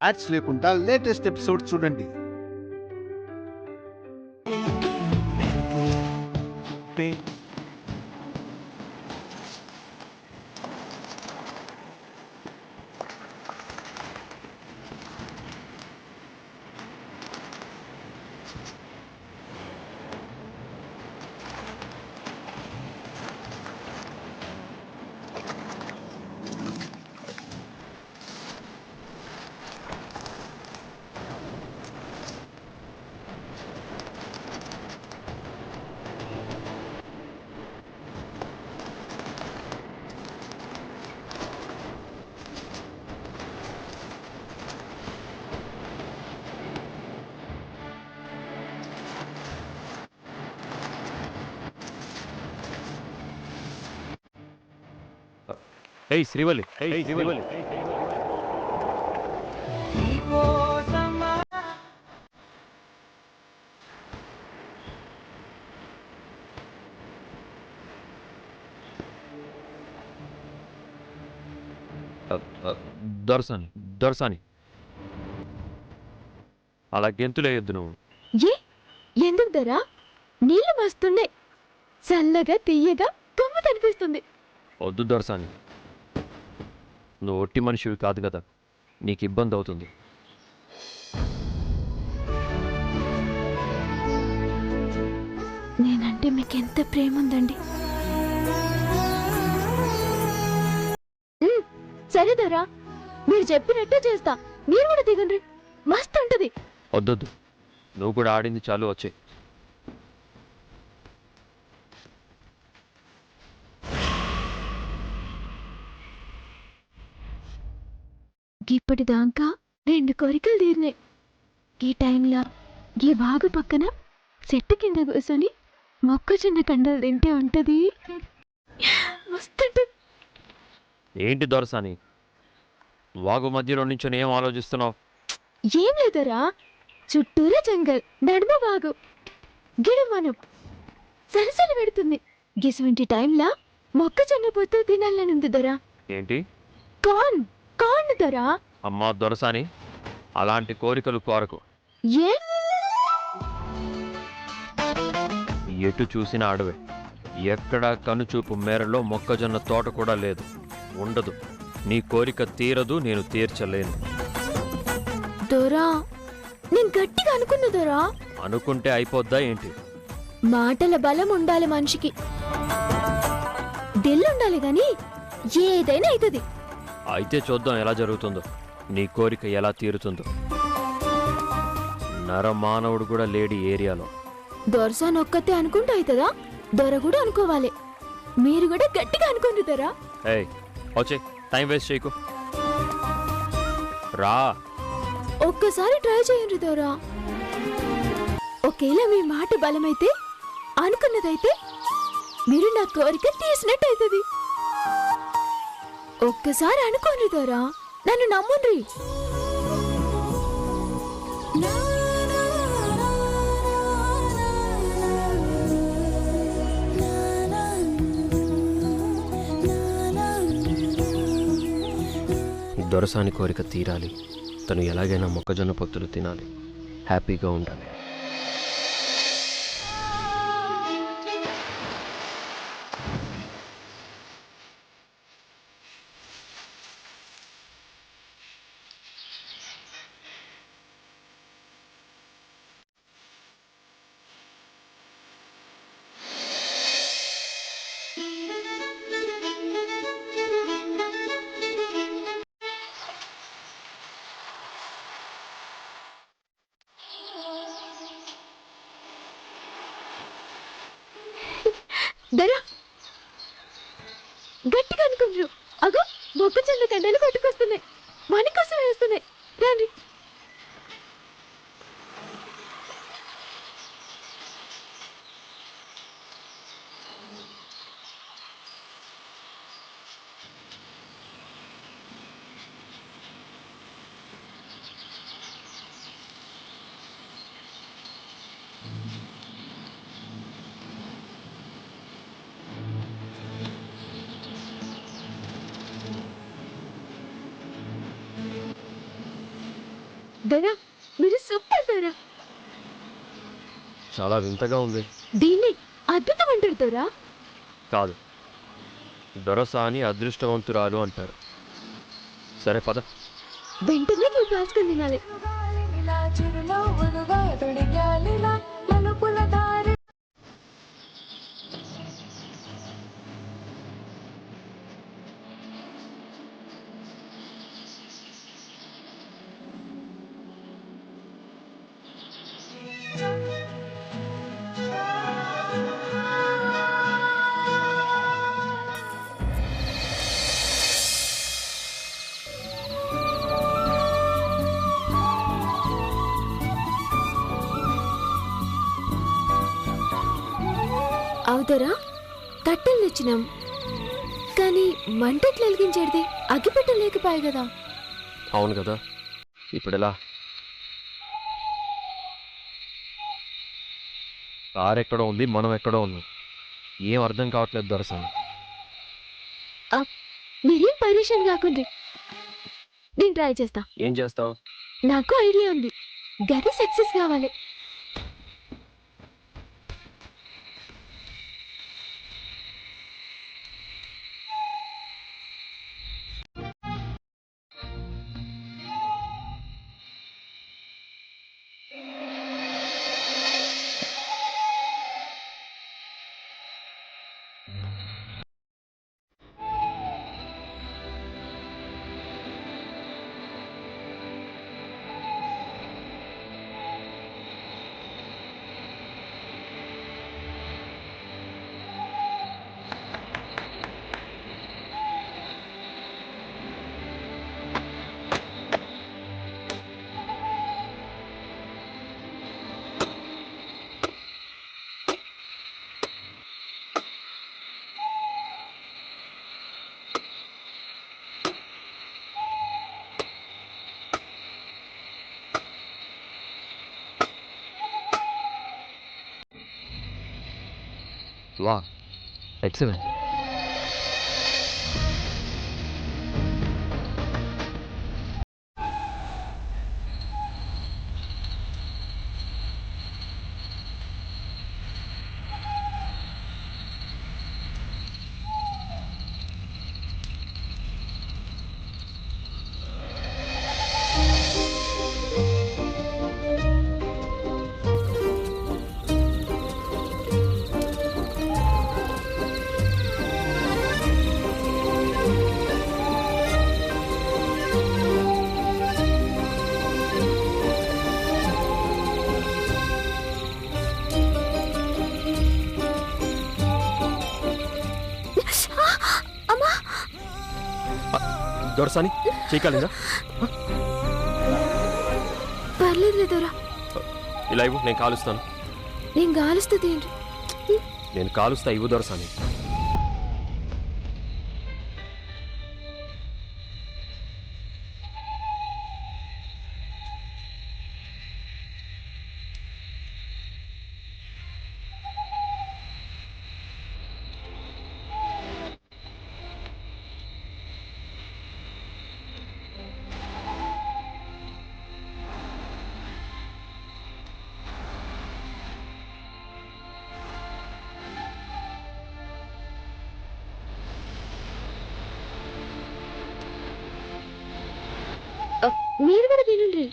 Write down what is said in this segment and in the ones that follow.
Ads లేకుండా latest episode చూడండి. ఏయ్ శ్రీవల్లి, దొరసాని అలా గెంతులేయొద్దు నువ్వు. ఎందుకు ధరా? నీళ్లు మస్తుండే, చల్లగా తీయగా గమ్ము కనిపిస్తుంది. వద్దు దొరసాని, నువ్వు ఒట్టి మనిషివి కాదు కదా, నీకు ఇబ్బంది అవుతుంది. నేనంటే మీకెంత ప్రేమ ఉందండి. సరే ధరా, మీరు చెప్పినట్టే చేస్తా. మీరు కూడా దిగండి, మస్తు ఉంటది. వద్దొద్దు, నువ్వు కూడా ఆడింది చాలు, వచ్చే. ఇప్పటిదాకా 2 కోరికలు తీరినాయి. ఈ టైంలో ఈ వాగు పక్కన చెట్టు కింద కూర్చొని మొక్కజొన్న కండలు తింటే ఉంటది మస్తుంటది. ఏంటి దొరసాని, వాగు మధ్యలో నుంచొని ఏం ఆలోచిస్తున్నావు? ఏం లేదరా, చుట్టూరా జంగల్, నడుమ వాగు, గిడమనం సరసలు పెడుతుంది. గిసువంటి టైంలా మొక్కజొన్న పొత్తు తినాలనుంది దొరా. ఏంటి? కార్న్ దొరా. అమ్మా దొరసాని, అలాంటి కోరికలు కోరకు. ఏ ఎటు చూసిన అడవే, ఎక్కడా కనుచూపు మేరలో మొక్కజొన్న తోట కూడా లేదు, ఉండదు. నీ కోరిక తీరదు, నేను తీర్చలేను. దొరా, నేను గట్టిగా అనుకున్న దొరా. అనుకుంటే అయిపోద్దా ఏంటి? మాటల బలం ఉండాలి మనిషికి, దిల్లుండాలి గాని ఏదైనా అవుతుంది. అయితే చూద్దాం ఎలా జరుగుతుందో, నీ కోరిక ఎలా తీరుతుందో. నరమానవుడు కూడా లేడి ఏరియాలో. దొరసా నొక్కతే అనుకుంటే అవుతుందా? దొర కూడా అనుకోవాలి. మీరు కూడా గట్టిగా అనుకోండి దొరా. ఏయ్ వచ్చే, టైం వేస్ట్ చేయకు, రా. ఒక్కసారి ట్రై చేయండి దొరా. ఒకేలా మీ మాట బలమైతే, అనుకున్నదైతే, మీరు నా కోరిక తీసినట్టు అవుతుంది. ఒక్కసారి అనుకోండి దొరా, నన్ను నమ్ముండ్రి. దొరసాని కోరిక తీరాలి, తను ఎలాగైనా మొక్కజొన్న పొత్తులు తినాలి, హ్యాపీగా ఉండాలి. దొరా, గట్టిగా అనుకుంటారు. అగో మొక్కజొన్న కండలు కొట్టుకొస్తున్నాయి, మన కోసం వేస్తున్నాయి. రండి. దొరా మీరు సూపర్ దొరా. చాలా వింతగా ఉంది. దీన్ని అద్భుతం అంటారు దొరా. కాదు, దొరసాని అదృష్టవంతురాలు అంటారు. సరే పద. వెంటనే నువ్వు కాసుకొని తినాలి. అవుదరా కట్టెలు తెచ్చినాం, కానీ మంటట్లు వెలిగించేది అగ్గిపెట్ట లేకపోయాయి కదా. అవును కదా, ఇప్పుడు ఎలా? కార్ ఎక్కడో ఉంది, మనం ఎక్కడో ఉన్నాం. ఏం అర్థం కావట్లేదు దొరసాని. మీరేం పరేషాన్ కాకుండా నేను ట్రై చేస్తా. ఏం చేస్తావు? నాకు ఐడియా ఉంది. గది సక్సెస్ కావాలి. వా, ఎక్సలెంట్. దొరసాని చేయగలిందా? పర్లేదు దొరా. ఇలా ఇవ్వు, నేను కాలుస్తాను. నేను గాలుస్తుంది ఏంటి? నేను కాలుస్తా, ఇవ్వు దొరసాని. మీరు కూడా తినండి.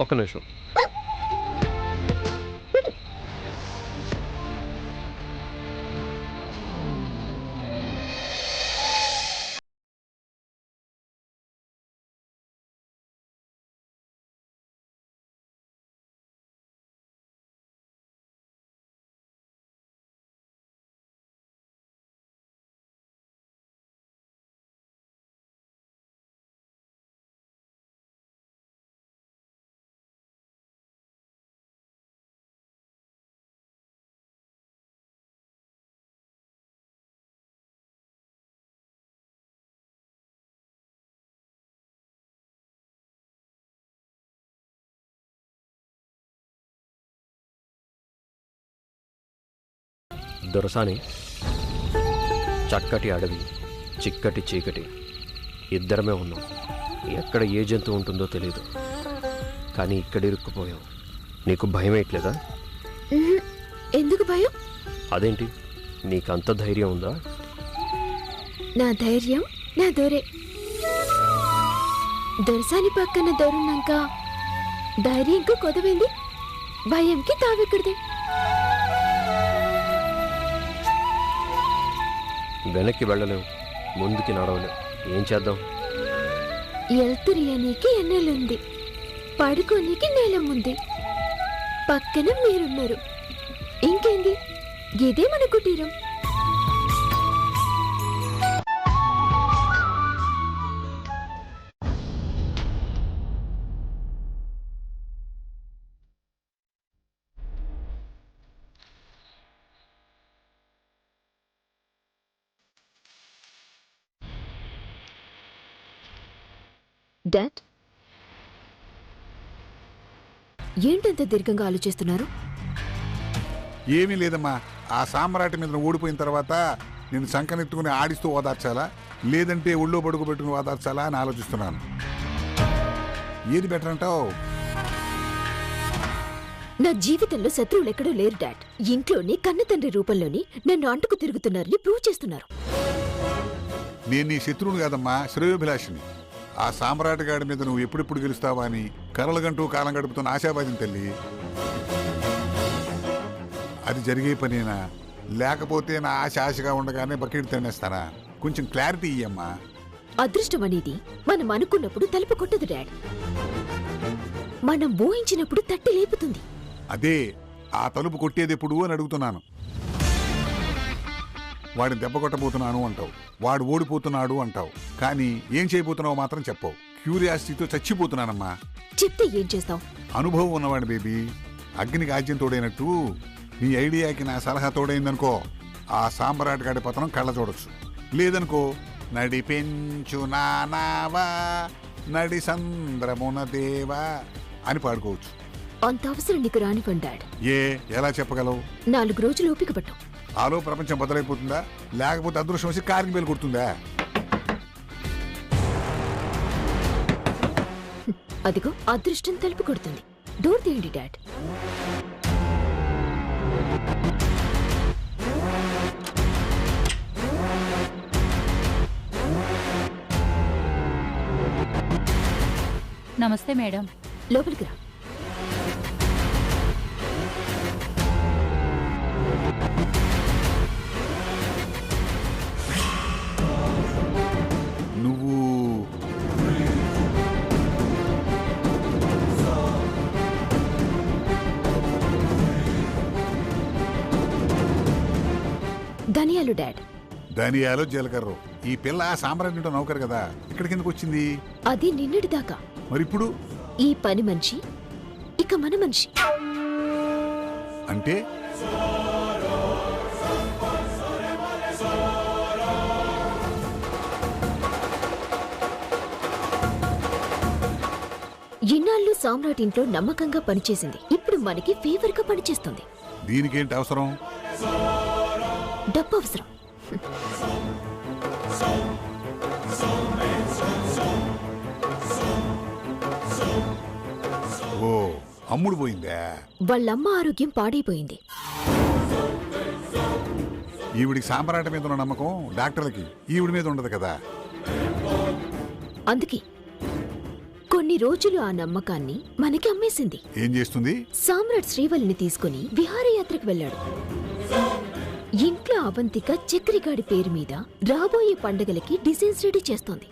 ఒక్క నిమిషం. దొరసాని, చక్కటి అడవి, చిక్కటి చీకటి, ఇద్దరమే ఉన్నాం. ఎక్కడ ఏ జంతువు ఉంటుందో తెలీదు, కానీ ఇక్కడ ఇరుక్కుపోయాం. నీకు భయం వేయట్లేదా? ఎందుకు భయం? అదేంటి, నీకంత ధైర్యం ఉందా? నా ధైర్యం నా దొరే. దొరసాని పక్కన దొరున్నాక ధైర్యంకు కొదవింది, భయంకి తావెక్కడిది. వెనక్కి వెళ్ళలేం, ముందుకి నడవలేం. ఏం చేద్దాం? ఎల్తురియనీకి ఎన్నెలుంది, పడుకోనికి నేలముంది, పక్కన మీరున్నారు. ఇంకేంది, ఇదే మన కుటీరం. డాడ్, ఏంటంత దీర్ఘంగా ఆలోచిస్తున్నారు? ఏమీ లేదమ్మా. ఆ సామ్రాట్ మీద ఓడిపోయిన తర్వాత నేను సంకనెత్తుకుని ఆడిస్తూ ఓదార్చాలా, లేదంటే ఒళ్ళో పడుకు పెట్టుకుని ఓదార్చాలా అని ఆలోచిస్తున్నాను. ఏది బెటర్ అంటావు? నా జీవితంలో శత్రువులు ఎక్కడో లేరు డాడ్. ఇంట్లోని కన్న తండ్రి రూపంలోని నన్ను అంటుకు తిరుగుతున్నారని ప్రూవ్ చేస్తున్నారు. నేను నీ శత్రువును కాదమ్మా, శ్రేయోభిలాషిని. ఆ సామ్రాట్ గాడి మీద నువ్వు ఎప్పుడెప్పుడు గెలుస్తావా అని కరలగంటూ కాలం గడుపుతున్న ఆశావాదిని తల్లి. అది జరిగే పనేనా, లేకపోతే నా ఆశగా ఉండగానే బకెట్ తినేస్తానా? కొంచెం క్లారిటీ ఇయ్యమ్మా. అదృష్టం అనేది మనం అనుకున్నప్పుడు తలుపు కొట్టదు డాడ్, మనం ఊహించినప్పుడు తట్టి లేపుతుంది. అదే ఆ తలుపు కొట్టేది ఎప్పుడు అని అడుగుతున్నాను. వాడిని దెబ్బ కొట్టబోతున్నాను అంటావు, వాడు ఓడిపోతున్నాడు అంటావు, కానీ ఏం చేయబోతున్నావు మాత్రం చెప్పవు. క్యూరియాసిటీతో చచ్చిపోతున్నానమ్మా. చెప్తే ఏం చేస్తావు? అనుభవం ఉన్నవాడు బేబీ. అగ్నికి ఆజ్యం తోడైనట్టు నీ ఐడియాకి నా సలహా తోడైందనుకో, ఆ సామ్రాట్ గాడి పతనం కళ్ళ చూడొచ్చు. లేదనుకో, నడిపెంచు నానావా నడి సంద్రమున దేవా అని పాడుకోవచ్చు. అంత అవసరం నీకు రానివ్వండి డాడ్. ఎలా చెప్పగలవు? 4 రోజులు ఓపిక పట్టు. ఆలో ప్రపంచం బదలైపోతుందా, లేకపోతే అదృష్టం వచ్చి కారికి బేలు కొడుతుందా? అదిగో అదృష్టం తలుపు కొడుతుంది. డోర్ తీయండి డాడ్. నమస్తే మేడం. లోపలికి రా. నువ్వు ధనియాలు డాడ్. ధనియాలు జీలకర్ర. ఈ పిల్ల సామ్రాజ్యంతో నౌకరు కదా, ఇక్కడికి ఎందుకు వచ్చింది? అది నిన్నటిదాకా. మరిప్పుడు ఈ పని మనిషి ఇక మన మనిషి. అంటే ఇన్నాళ్ళు సామ్రాట్ ఇంట్లో నమ్మకంగా పనిచేసింది, ఇప్పుడు మనకి ఫేవర్ గా పనిచేస్తుంది. దీనికేంటి అవసరం? డబ్బు అవసరం. ఓ, అమ్ముడు పోయిందా? వాళ్ళమ్మ ఆరోగ్యం పాడైపోయింది. ఈవిడికి సామ్రాట్ మీద ఉన్న నమ్మకం డాక్టర్లకి ఈవిడి మీద ఉండదు కదా. అందుకే కొన్ని కొన్ని రోజులు ఆ నమ్మకాన్ని మనకి అమ్మేసింది. ఏం చేస్తుంది? సామ్రాట్ శ్రీవల్లిని తీసుకుని విహారయాత్రకు వెళ్ళాడు. ఇంట్లో అవంతిక చక్రిగాడి పేరు మీద రాబోయే పండగలకి డిజైన్స్ రెడీ చేస్తోంది.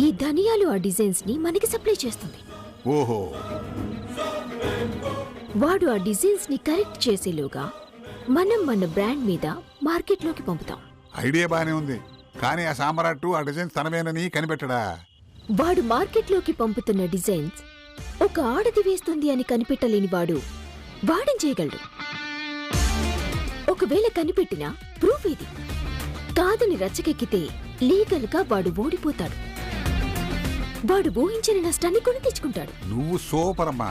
ఈ ధనియాలు ఆ డిజైన్స్ ని మనకి సప్లై చేస్తుంది. ఓహో, వాడు ఆ డిజైన్స్ ని కరెక్ట్ చేసేలోగా మనం మన బ్రాండ్ మీద మార్కెట్లోకి పంపుతాం. ఐడియా బానే ఉంది, కానీ ఆ సామ్రాట్ ఆ డిజైన్స్ తనవేనని కనిపెట్టడా? వాడు మార్కెట్లోకి పంపుతున్న డిజైన్స్ ఒక ఆడది వేస్తుంది అని కనిపెట్టలేని వాడు వాడేం చేయగలడు? ఒకవేళ కనిపెట్టినా ప్రూఫ్ ఇది కాదని రచ్చకెక్కితే లీగల్ గా వాడు ఓడిపోతాడు. వాడు ఊహించిన నష్టాన్ని కొని తెచ్చుకుంటాడు. నువ్వు సూపర్ అమ్మా.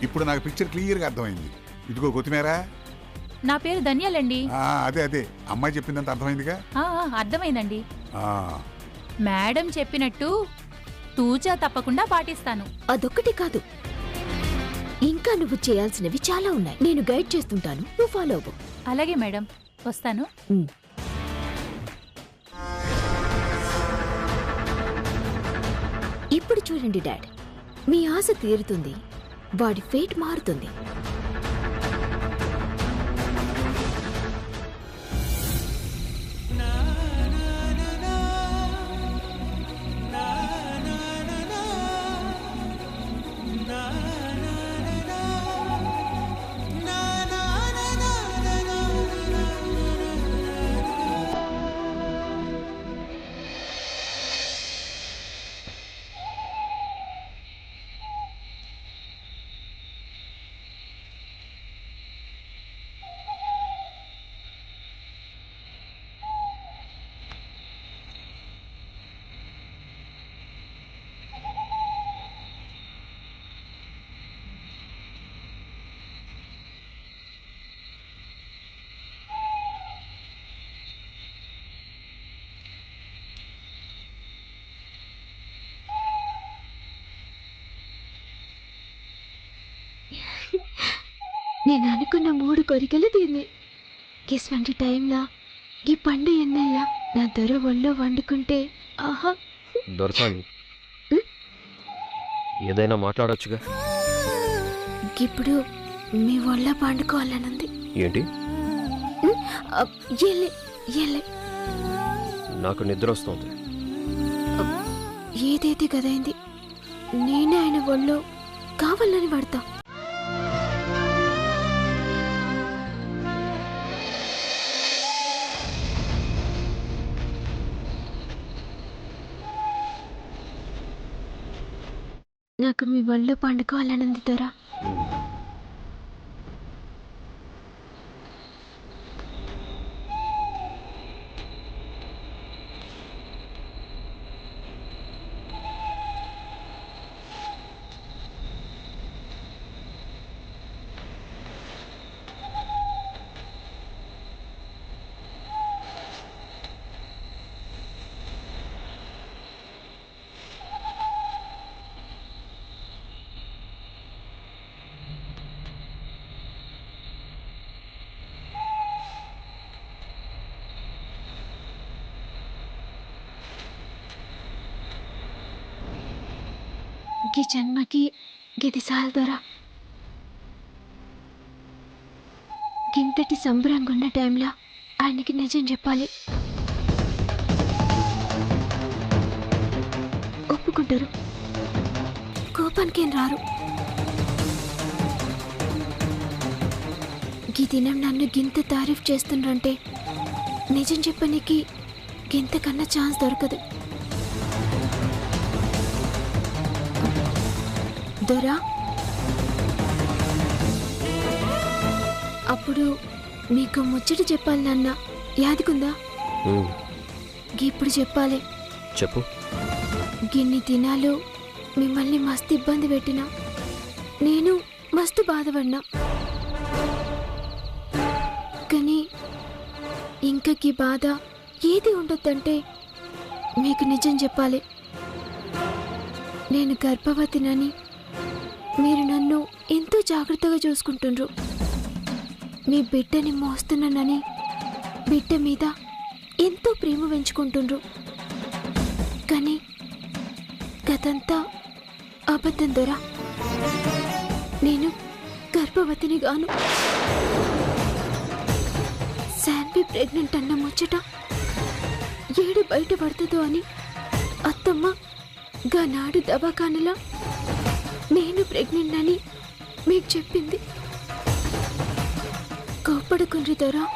ఇప్పుడు నాకు పిక్చర్ క్లియర్ గా అర్థమైంది. ఇదిగో కొత్తిమీరా. నా పేరు ధన్యాలండి. అదే అమ్మాయి చెప్పిందంత అర్థమైందిగా? అర్థమైందండి. ఆ, మేడం చెప్పినట్టు తూచా తప్పకుండా పాటిస్తాను. అదొక్కటి కాదు, ఇంకా నువ్వు చేయాల్సినవి చాలా ఉన్నాయి. నేను గైడ్ చేస్తుంటాను, నువ్వు ఫాలో అవ్వు. అలాగే మేడం, వస్తాను. ఇప్పుడు చూడండి డాడ్, మీ ఆశ తీరుతుంది, వాడి ఫేట్ మారుతుంది. నేను అనుకున్న 3 కోరికలు తీరినాయి. ఇటువంటి టైంలో ఈ పండు ఎన్నెల్లా నా దొర ఒళ్ళో వండుకుంటే ఆహా. దొరసాని ఏదైనా మాట్లాడొచ్చుగా. ఇప్పుడు మీ ఒళ్ళ పండుకోవాలనుంది. ఏంటి? ఎల్లే నాకు నిద్ర వస్తుంది. ఏదైతే గదైంది, నేనే ఆయన ఒళ్ళో కావాలని పడతా. నాకు మీ ఒళ్ళో పండుకోవాలనుంది దొరా. ఈ జన్మకి గిది సాల్ దొరా. గింతటి సంబరంగా ఉన్న టైంలో ఆయనకి నిజం చెప్పాలి. ఒప్పుకుంటారు, కోపానికేం రారు. ఈ దినం నన్ను గింత తారీఫ్ చేస్తుండ్రంటే నిజం చెప్పనీకి గింతకన్నా ఛాన్స్ దొరకదు. దొరా, అప్పుడు మీకు ముచ్చట చెప్పాలి నాన్న, యాదికుందా? ఇప్పుడు చెప్పాలి. చెప్పు. గిన్ని దినాలు మిమ్మల్ని మస్తు ఇబ్బంది పెట్టినా, నేను మస్తు బాధపడినా, కానీ ఇంకా ఈ బాధ ఏది ఉండొద్దంటే మీకు నిజం చెప్పాలి. నేను గర్భవతినని మీరు నన్ను ఎంతో జాగ్రత్తగా చూసుకుంటుండ్రు. మీ బిడ్డని మోస్తున్నానని బిడ్డ మీద ఎంతో ప్రేమ పెంచుకుంటుండ్రు. కానీ గతంతా అబద్ధం దొరా. నేను గర్భవతిని గాను. శాన్వి ప్రెగ్నెంట్ అన్న ముచ్చట ఏడు బయట పడుతుందో అని అత్తమ్మ గనాడు దవాఖానలా నేను ప్రెగ్నెంట్ అని మీకు చెప్పింది. కోప్పడుకుండ్రి దొరా.